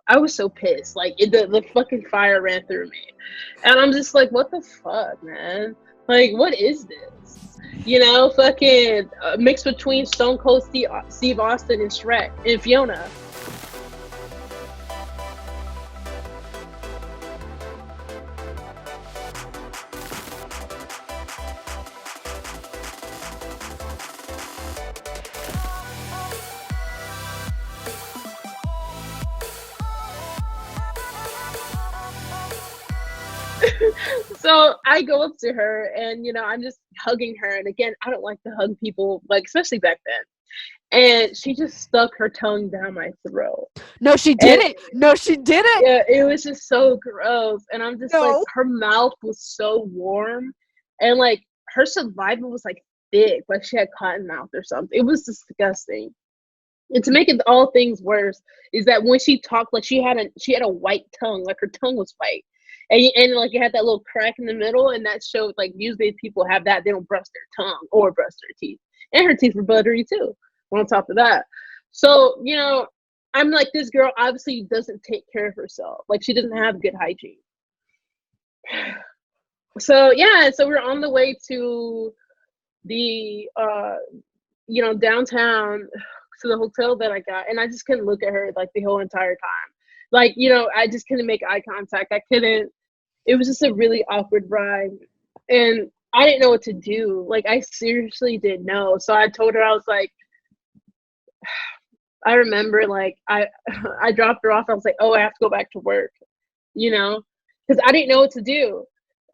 I was so pissed. Like the fucking fire ran through me, and I'm just like, what the fuck, man? Like, what is this? You know, fucking mixed between Stone Cold Steve Austin and Shrek and Fiona. So I go up to her and I'm just hugging her, and again, I don't like to hug people, like especially back then. And she just stuck her tongue down my throat. No, she And didn't. No, she didn't. yeah, it was just so gross. And I'm just like, No. her mouth was so warm, and like her saliva was like thick, like she had cotton mouth or something. It was disgusting. And to make it all things worse is that when she talked, like she had a white tongue, like her tongue was white, and like it had that little crack in the middle, and that showed like usually people have that, they don't brush their tongue or brush their teeth, and her teeth were buttery too. On top of that, so I'm like, this girl obviously doesn't take care of herself. Like she doesn't have good hygiene. So yeah, so we're on the way to the downtown to the hotel that I got, and I just couldn't look at her like the whole entire time. Like, I just couldn't make eye contact. I couldn't. It was just a really awkward ride, and I didn't know what to do. Like, I seriously didn't know. So I told her, I was like, I remember, like, I dropped her off. I was like, oh, I have to go back to work, because I didn't know what to do.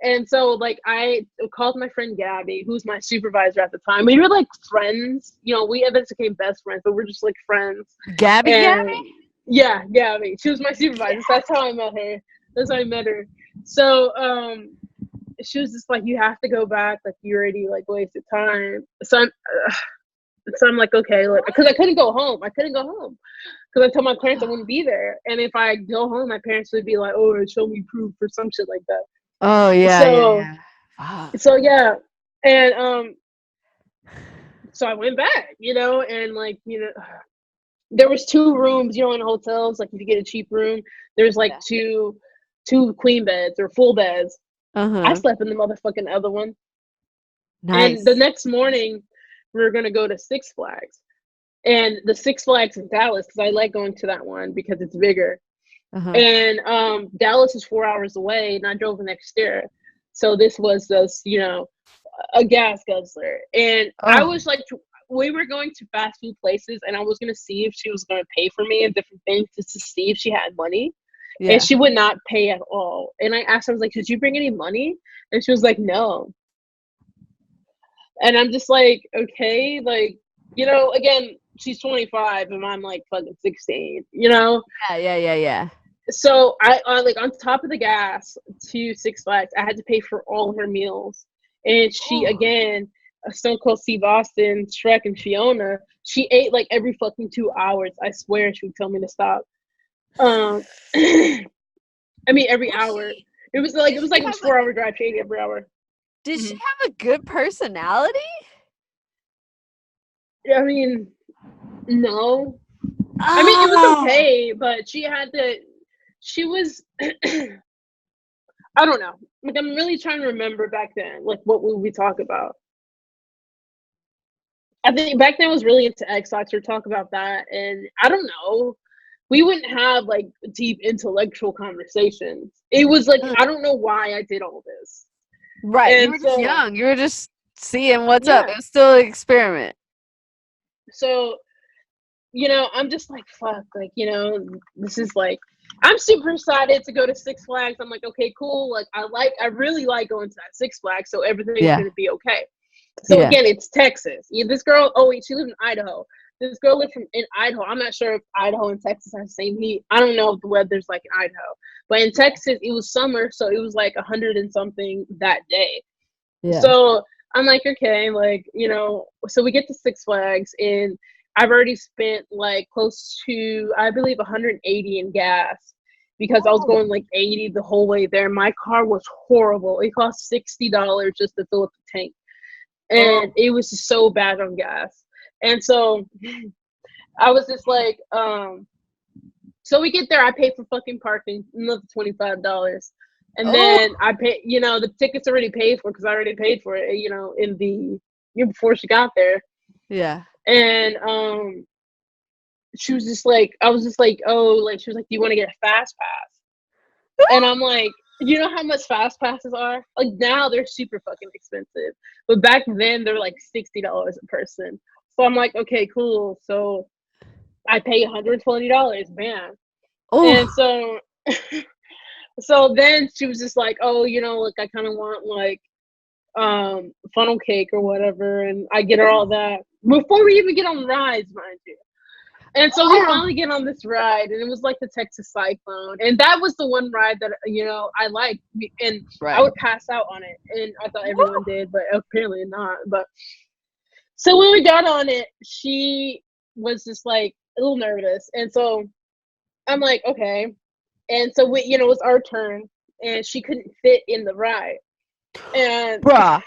And so, like, I called my friend Gabby, who's my supervisor at the time. We were like friends, we eventually became best friends, but we're just like friends. Gabby, And Gabby. yeah, Gabby, she was my supervisor. So that's how I met her. That's how I met her. So, she was just like, you have to go back. Like, you already like wasted time. So I'm like, okay, like, because I couldn't go home. I couldn't go home because I told my parents I wouldn't be there. And if I go home, my parents would be like, oh, show me proof or some shit like that. Oh yeah, yeah, So, yeah. Fuck. so yeah, and so I went back, and like, there was two rooms, in hotels. Like, if you get a cheap room, there's like Yeah. two queen beds or full beds. I Uh-huh. slept in the motherfucking other one. And the Nice. next morning, we were gonna go to Six Flags, and the Six Flags in Dallas, because I like going to that one because it's bigger. Uh-huh. And Dallas is 4 hours away, and I drove the next year. So this was just, a gas guzzler. And I Oh, was like, we were going to fast food places, and I was going to see if she was going to pay for me and different things just to see if she had money. And yeah. she would not pay at all. And I asked her, I was like, did you bring any money? And she was like, no. And I'm just like, okay, like, again, she's 25 and I'm like fucking 16, Yeah, yeah, yeah, yeah. So I like, on top of the gas to Six Flags, I had to pay for all her meals. And she, Oh. again, Stone Cold Steve Austin, Shrek, and Fiona, she ate like every fucking 2 hours. I swear she would tell me to stop. Um, I mean every Was hour. she It was like did she it was have 4 hour drive. She ate every hour. did she Hmm. have a good personality? I mean, no. I mean, it was Oh. okay, but she was, I don't know. Like, I'm really trying to remember back then, like, what would we talk about? I think back then I was really into Xbox or talk about that, and I don't know. We wouldn't have like deep intellectual conversations. It was like, Mm. I don't know why I did all this. Right. You And were just so young. You were just seeing what's up. yeah. It was still an experiment. So, I'm just like, fuck, like, this is like, I'm super excited to go to Six Flags. I'm like, okay, cool. Like, I really like going to that Six Flags, so everything's Yeah. gonna be okay. So Yeah. again, it's Texas. Yeah, this girl, oh wait, she lives in Idaho. This girl lived in Idaho. I'm not sure if Idaho and Texas have the same heat. I don't know if the weather's like in Idaho, but in Texas it was summer, so it was like 100 and something that day. Yeah. So I'm like, okay, like, so we get to Six Flags, and I've already spent like close to, I believe, 180 in gas because I was Oh. going like 80 the whole way there. My car was horrible. It cost $60 just to fill up the tank, and Oh. it was just so bad on gas. And so I was just like, So we get there, I pay for fucking parking, another $25. And Oh. then I pay, the ticket's already paid for because I already paid for it, in the year before she got there. Yeah. And she was just like, I was just like, oh, like, she was like, do you want to get a fast pass? And I'm like, you know how much fast passes are? Like, now they're super fucking expensive. But back then, they're like $60 a person. So I'm like, okay, cool. So I pay $120, man. Oh. And so then she was just like, oh, like, I kind of want, like, funnel cake or whatever. And I get her all that before we even get on the rides, mind you. And so we finally get on this ride, and it was like the Texas Cyclone, and that was the one ride that I liked, and I would pass out on it, and I thought everyone did, but apparently not. But so when we got on it, she was just like a little nervous, and so I'm like, okay, and so it was our turn, and she couldn't fit in the ride, and bruh.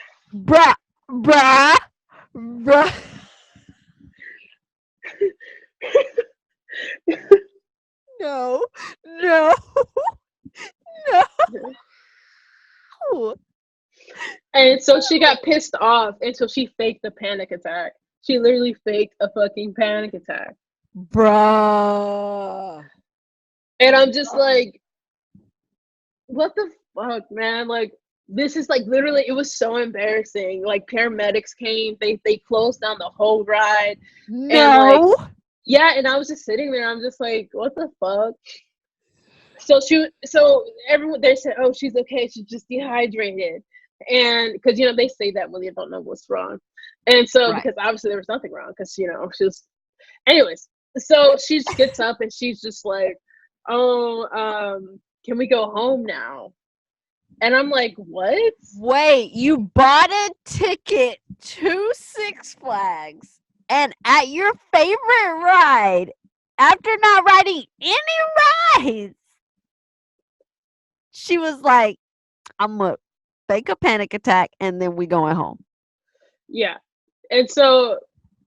No. And so she got pissed off, and so she faked a panic attack. She literally faked a fucking panic attack. Bruh. And I'm just like, what the fuck, man? Like, this is like literally, it was so embarrassing. Like, paramedics came, they closed down the whole ride. No. And like, yeah, and I was just sitting there, I'm just like, what the fuck? So everyone, they said, oh, she's okay, she's just dehydrated. And because they say that when they don't know what's wrong. And so because obviously there was nothing wrong, because she was, anyways, so she just gets up and she's just like, oh, can we go home now? And I'm like, what? Wait, you bought a ticket to Six Flags, and at your favorite ride, after not riding any rides, she was like, I'm gonna fake a panic attack, and then we going home. Yeah. And so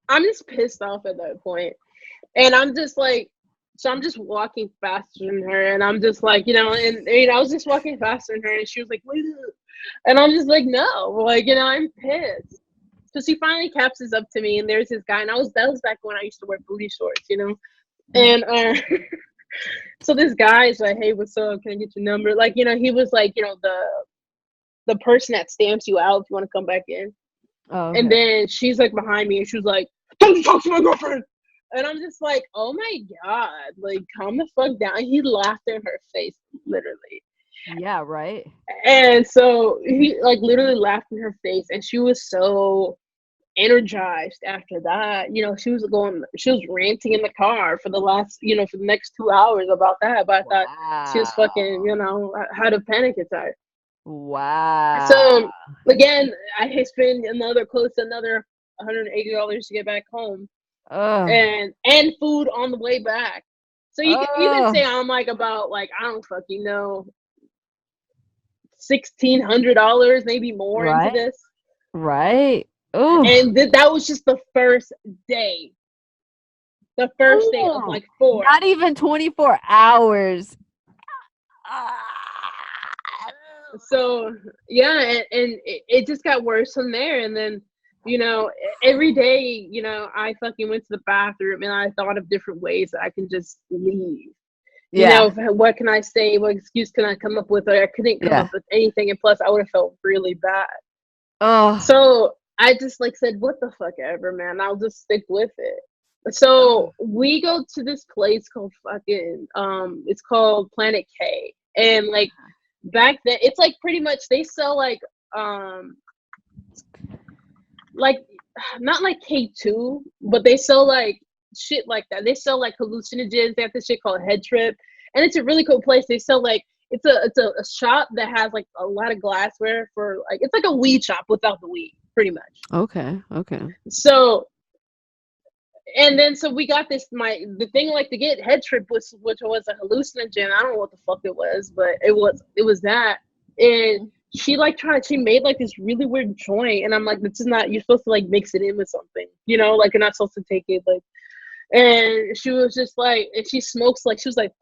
I'm just pissed off at that point. And I'm just like, so I'm just walking faster than her, and I'm just like, and I was just walking faster than her, and she was like, wait, and I'm just like, no, like, I'm pissed. So she finally captures up to me, and there's this guy, and that was back when I used to wear booty shorts, and so this guy is like, hey, what's up? Can I get your number? Like, he was like, the person that stamps you out if you want to come back in. Oh, okay. And then she's like behind me, and she was like, don't talk to my girlfriend. And I'm just like, oh my God, like, calm the fuck down. He laughed in her face, literally. Yeah, right. And so he like literally laughed in her face, and she was so energized after that. She was ranting in the car for the last, for the next 2 hours about that. But I thought she was fucking, had a panic attack. Wow. So again, I spent close to another $180 to get back home. And food on the way back. So you can say I'm like about like, I don't fucking know, $1,600, maybe more into this. Right. And that was just the first day. The first day of like 4. Not even 24 hours. So yeah, and it just got worse from there. And then every day, I fucking went to the bathroom, and I thought of different ways that I can just leave. What can I say? What excuse can I come up with? I couldn't come up with anything, and plus I would have felt really bad. So I just like said, what the fuck ever, man. I'll just stick with it. So we go to this place called fucking it's called Planet K. And like back then, it's like pretty much they sell like not like K2, but they sell like shit like that. They sell like hallucinogens. They have this shit called Head Trip, and it's a really cool place. They sell like it's a shop that has like a lot of glassware for like, it's like a weed shop without the weed, pretty much. Okay. So, and then so we got the thing like to get Head Trip, which was a hallucinogen. I don't know what the fuck it was, but it was that. And she made like this really weird joint, and I'm like, this is not, you're supposed to like mix it in with something, like you're not supposed to take it like. And she was just like, and she smokes like, she was like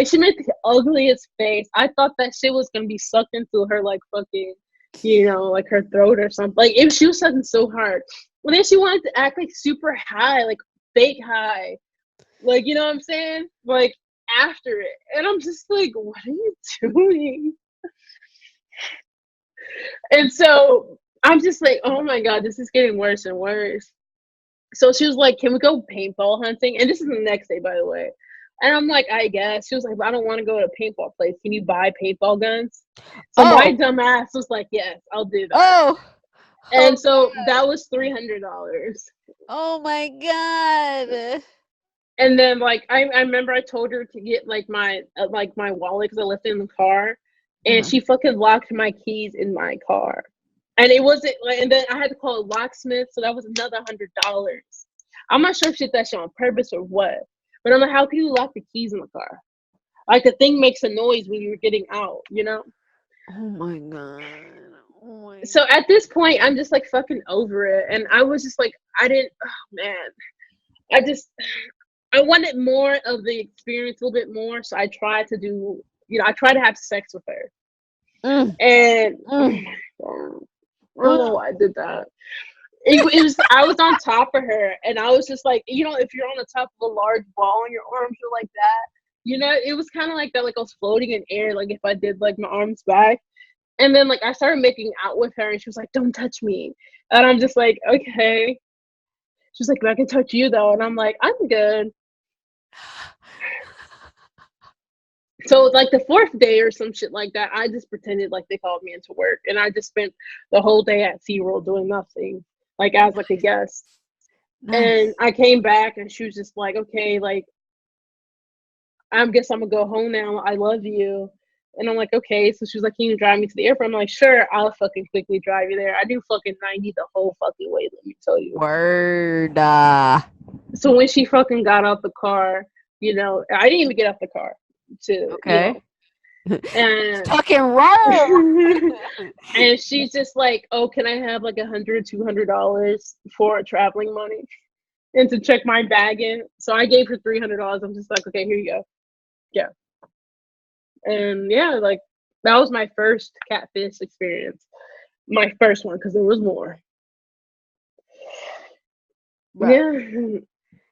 she made the ugliest face. I thought that shit was gonna be sucked into her like fucking, like her throat or something. Like if she was sucking so hard. Well, then she wanted to act like super high, like fake high, like you know what I'm saying, like after it, and I'm just like, what are you doing? And so I'm just like, oh my god, this is getting worse and worse. So she was like, can we go paintball hunting? And this is the next day, by the way. And I'm like, I guess. She was like, I don't want to go to a paintball place. Can you buy paintball guns? So my dumb ass was like, yes, I'll do that. Oh. And so that was $300. Oh my god. And then like I remember I told her to get like my wallet because I left it in the car, and she fucking locked my keys in my car. And it wasn't like, and then I had to call a locksmith, so that was another $100. I'm not sure if she did that shit on purpose or what, but I'm like, how can you lock the keys in the car? Like the thing makes a noise when you're getting out, you know? Oh my god. Oh my So at this point, I'm just like fucking over it, and I was just like, I didn't. Oh man, I wanted more of the experience, a little bit more. So I tried to do, I tried to have sex with her, and oh my god. I don't know why I did that. It was I was on top of her, and I was just like, if you're on the top of a large ball and your arms are like that, it was kind of like that, like I was floating in air, like if I did like my arms back, and then like I started making out with her, and she was like, "Don't touch me," and I'm just like, okay. She's like, "I can touch you though," and I'm like, "I'm good." So like the fourth day or some shit like that, I just pretended like they called me into work, and I just spent the whole day at SeaWorld doing nothing, like as like a guest. And I came back, and she was just like, okay, like I guess I'm gonna go home now. I love you. And I'm like, okay. So she was like, can you drive me to the airport? I'm like, sure, I'll fucking quickly drive you there. I do fucking 90 the whole fucking way, let me tell you. Word. So when she fucking got out the car, I didn't even get out the car to, Okay. And fucking roll. and she's just like, oh, can I have like $100, $200 for traveling money and to check my bag in? So I gave her $300. I'm just like, okay, here you go. Yeah. And yeah, like that was my first catfish experience. My first one, because there was more. Bro. Yeah.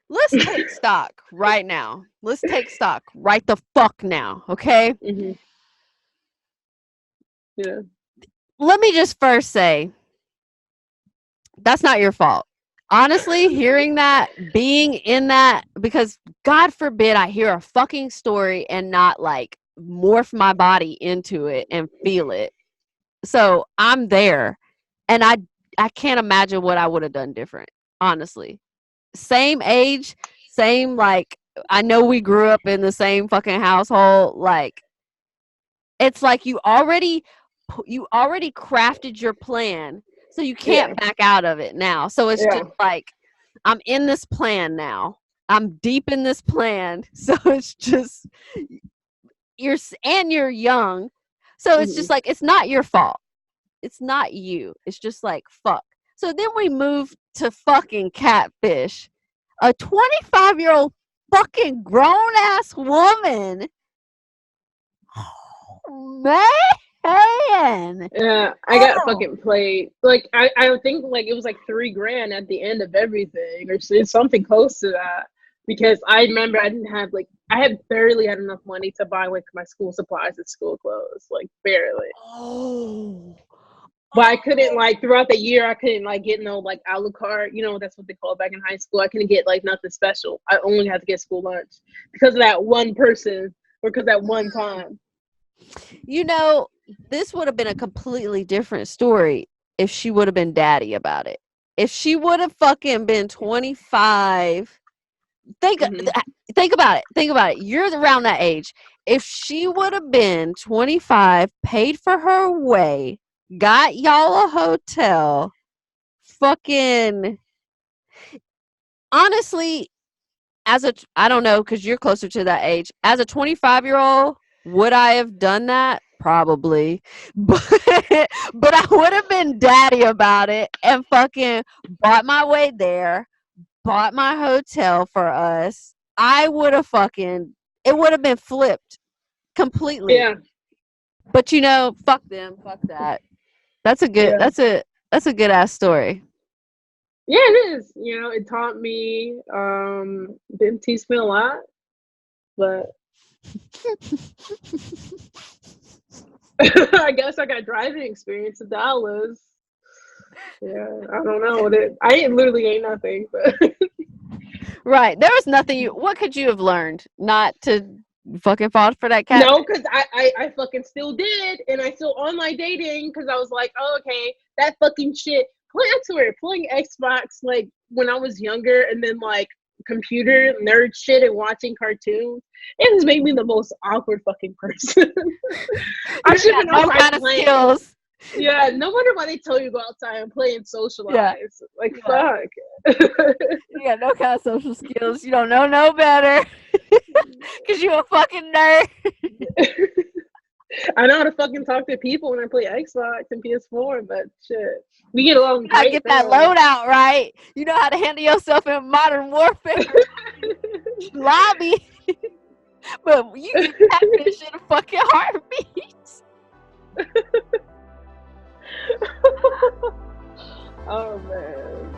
Let's take stock right now. Let's take stock right the fuck now, okay? Mm-hmm. Yeah. Let me just first say, that's not your fault. Honestly, hearing that, being in that, because God forbid I hear a fucking story and not like morph my body into it and feel it. So I'm there, and I can't imagine what I would have done different, honestly. Same age, same, like, I know we grew up in the same fucking household. Like, it's like you already crafted your plan, so you can't back out of it now. So it's just like, I'm in this plan now. I'm deep in this plan. So it's just, you're young. So it's just like, it's not your fault. It's not you. It's just like, fuck. So then we move to fucking Catfish. A 25-year-old fucking grown-ass woman. Oh, man. Yeah, I got fucking played. Like I think like it was like $3,000 at the end of everything, or something close to that. Because I remember I didn't have I had barely had enough money to buy like my school supplies and school clothes, like barely. Oh. But I couldn't throughout the year I couldn't get no a la carte, that's what they call it back in high school. I couldn't get nothing special. I only had to get school lunch because of that one person or because that one time. This would have been a completely different story if she would have been daddy about it. If she would have fucking been 25, think about it. Think about it. You're around that age. If she would have been 25, paid for her way, got y'all a hotel, fucking, honestly, I don't know, because you're closer to that age. As a 25-year-old, would I have done that? Probably. But I would have been daddy about it and fucking bought my way there, bought my hotel for us, I would have it would have been flipped completely. Yeah. But fuck them, fuck that. That's a good. Yeah. That's a good ass story. Yeah, it is. It taught me. Didn't teach me a lot, but I guess I got driving experience in Dallas. Yeah, I don't know what it. Literally ain't nothing, but Right. There was nothing what could you have learned? Not to fucking fall for that cat? no, because I fucking still did, and I still online dating because I was like, oh, okay, that fucking shit. I swear, playing Xbox like when I was younger, and then like computer nerd shit and watching cartoons, it has made me the most awkward fucking person. I should have been no outside kind of playing. skills. Yeah, no wonder why they tell you to go outside and play and socialize. Yeah. Like, Yeah. fuck. You got no kind of social skills. You don't know no better. Because you a fucking nerd. I know how to fucking talk to people when I play Xbox and PS4, but shit. We get along I great. get that loadout right. You know how to handle yourself in modern warfare. Lobby. But you get Catfish in a fucking heartbeat. Oh, man.